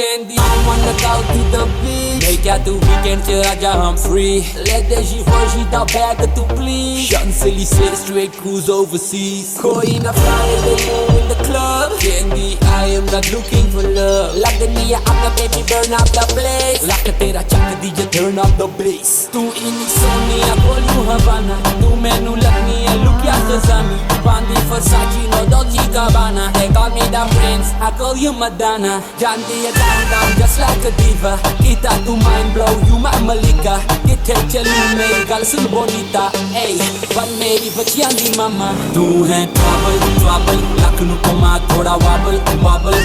candy, I wanna go to the beach. नहीं क्या तू weekend च आजा हम free. Let the Givenchy da bag to please. Champs-Élysées straight cruise overseas. कोई ना Friday in the club. Candy, I am not looking for love. Lagniya apna baby burn up the place. Lak tera chak DJ turn up the bass. तू इनी सोनिया बोलू Havana. तू मैनू लगनिया look ya खजाना. Bandi Versace no Dolce Gabbana. They call me the prince, I call you Madonna. Janti ya down down just like a diva. Kita tu mind blow, you my Malika. Kithe chali meri gal sun bonita. Ay, but meri bachiyan di mama. Tu hai trouble, trouble. Lak nu koma thoda wobble, wobble.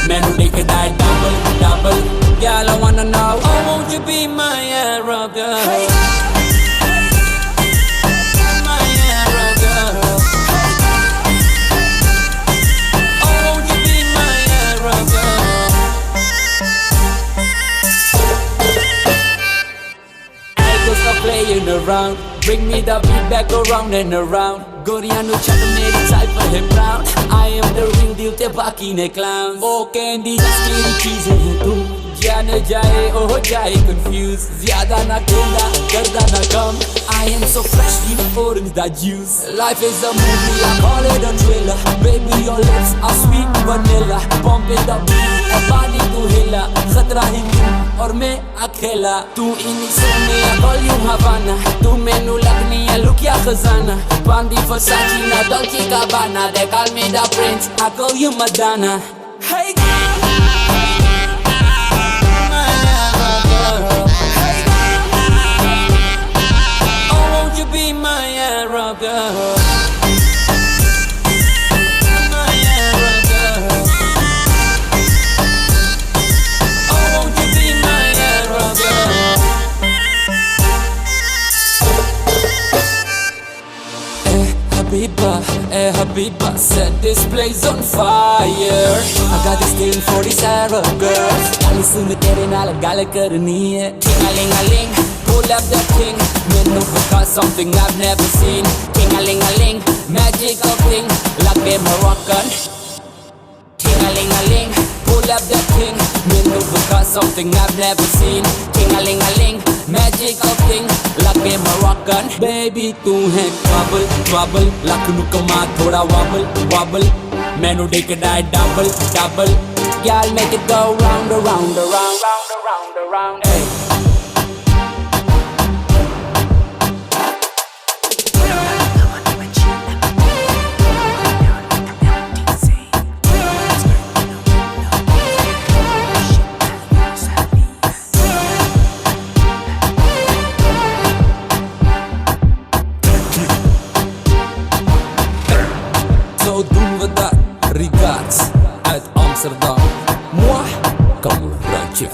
Mainu take that double, double. Girl, I wanna know, oh won't you be my Arab girl? Hey. Playing around, bring me the beat back around and around. Goriano chat meri type of him round. I am the real deal, te baki ne clown. Oh candy, scary cheese hai tu. जान जाए oh जाए confused. ज़्यादा ना कहना, करदा ना कम. I am so fresh, you orange that juice. Life is a movie, I call it a thriller. Baby, your lips are sweet vanilla. Pump it up, a body to hilla. खतरा ही तू और मैं अकेला. तू इन्हीं सोने I call you Havana. तू मैनू लगनी है look या खजाना. Bandi Versace ना Dolce Gabbana. They call me the prince, I call you Madonna. Hey. Be my Arab girl. My Arab girl. Oh, won't you be my Arab girl? Habiba, set this place on fire. I got this thing for these Arab girls. Listen to तेरे नाल गल करनी है. Ting-a-ling-a-ling, pull up that thing. Menu because something I've never seen. Ting-a-ling-a-ling, magical thing, like a Moroccan. Ting-a-ling-a-ling, pull up that thing. Menu because something I've never seen. Ting-a-ling-a-ling, magical thing, like a Moroccan. Baby, tu hai trouble, trouble. Lak nu kama thoda wobble, wobble. Mainu take that double, double. Girl, make it go round, around, around, round, around, around. Hey. So doen we dat, regards uit Amsterdam. Moi, Kamuraatje.